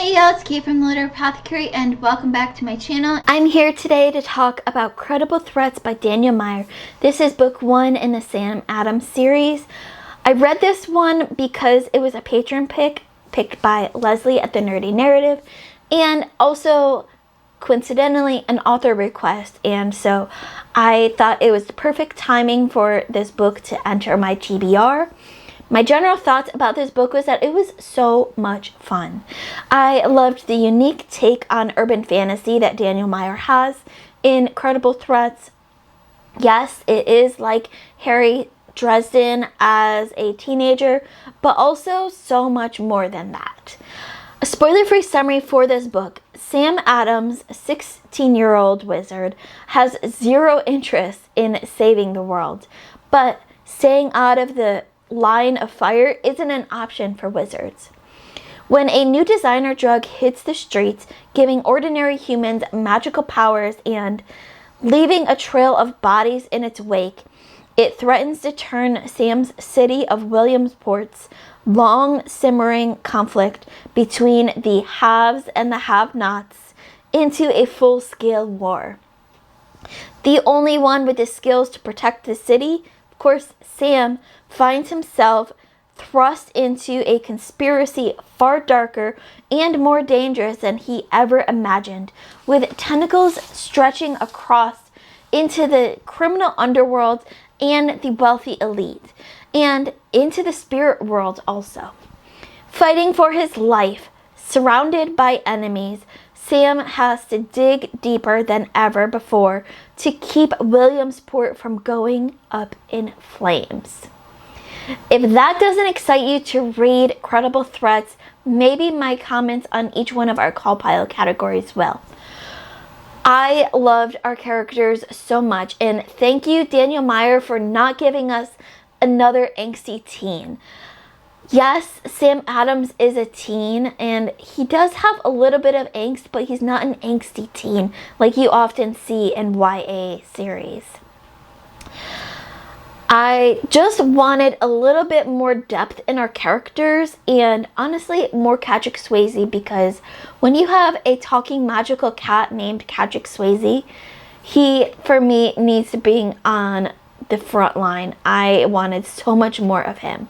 Hey y'all, it's Kate from the Apothecary and welcome back to my channel. I'm here today to talk about Credible Threats by Daniel Meyer. This is book 1 in the Sam Adams series. I read this one because it was a patron picked by Leslie at the Nerdy Narrative, and also coincidentally an author request, and so I thought it was the perfect timing for this book to enter my TBR. My general thoughts about this book was that it was so much fun. I loved the unique take on urban fantasy that Daniel Meyer has in Credible Threats. Yes, it is like Harry Dresden as a teenager, but also so much more than that. A spoiler-free summary for this book: Sam Adams, a 16-year-old wizard, has zero interest in saving the world, but staying out of the line of fire isn't an option for wizards. When a new designer drug hits the streets, giving ordinary humans magical powers and leaving a trail of bodies in its wake, it threatens to turn Sam's city of Williamsport's long simmering conflict between the haves and the have-nots into a full-scale war. The only one with the skills to protect the city, of course, Sam, finds himself thrust into a conspiracy far darker and more dangerous than he ever imagined, with tentacles stretching across into the criminal underworld and the wealthy elite, and into the spirit world also. Fighting for his life, surrounded by enemies, Sam has to dig deeper than ever before to keep Williamsport from going up in flames. If that doesn't excite you to read Credible Threats, maybe my comments on each one of our call pile categories will. I loved our characters so much, and thank you, Daniel Meyer, for not giving us another angsty teen. Yes, Sam Adams is a teen, and he does have a little bit of angst, but he's not an angsty teen like you often see in YA series. I just wanted a little bit more depth in our characters, and honestly more Patrick Swayze, because when you have a talking magical cat named Patrick Swayze, he, for me, needs to be on the front line. I wanted so much more of him.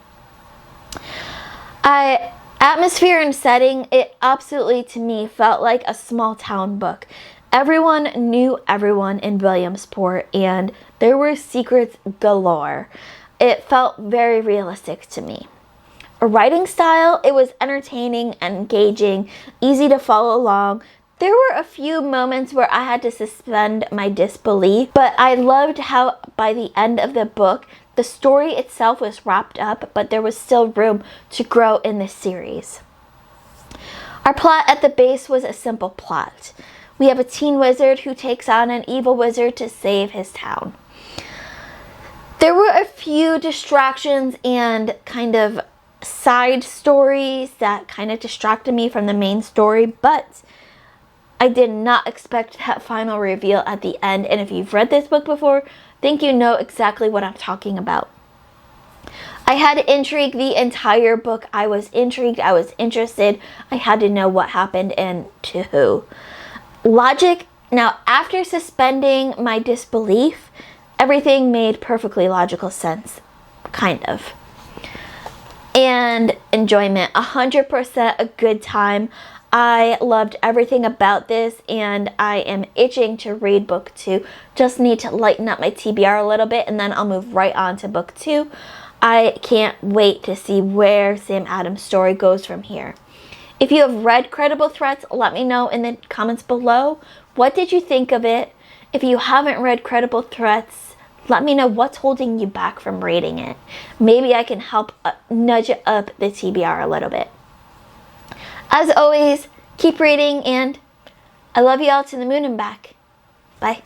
Atmosphere and setting, it absolutely to me felt like a small town book. Everyone knew everyone in Williamsport, and there were secrets galore. It felt very realistic to me. A writing style, it was entertaining, engaging, easy to follow along. There were a few moments where I had to suspend my disbelief, but I loved how by the end of the book, the story itself was wrapped up, but there was still room to grow in this series. Our plot at the base was a simple plot. We have a teen wizard who takes on an evil wizard to save his town. There were a few distractions and kind of side stories that kind of distracted me from the main story, but I did not expect that final reveal at the end, and if you've read this book before, I think you know exactly what I'm talking about. I had Intrigue the entire book. I was intrigued, I was interested, I had to know what happened and to who. Logic, now after suspending my disbelief, everything made perfectly logical sense, kind of. And enjoyment, 100% a good time. I loved everything about this, and I am itching to read book 2. Just need to lighten up my TBR a little bit, and then I'll move right on to book 2. I can't wait to see where Sam Adams' story goes from here. If you have read Credible Threats, let me know in the comments below. What did you think of it? If you haven't read Credible Threats, let me know what's holding you back from reading it. Maybe I can help nudge up the TBR a little bit. As always, keep reading, and I love you all to the moon and back. Bye.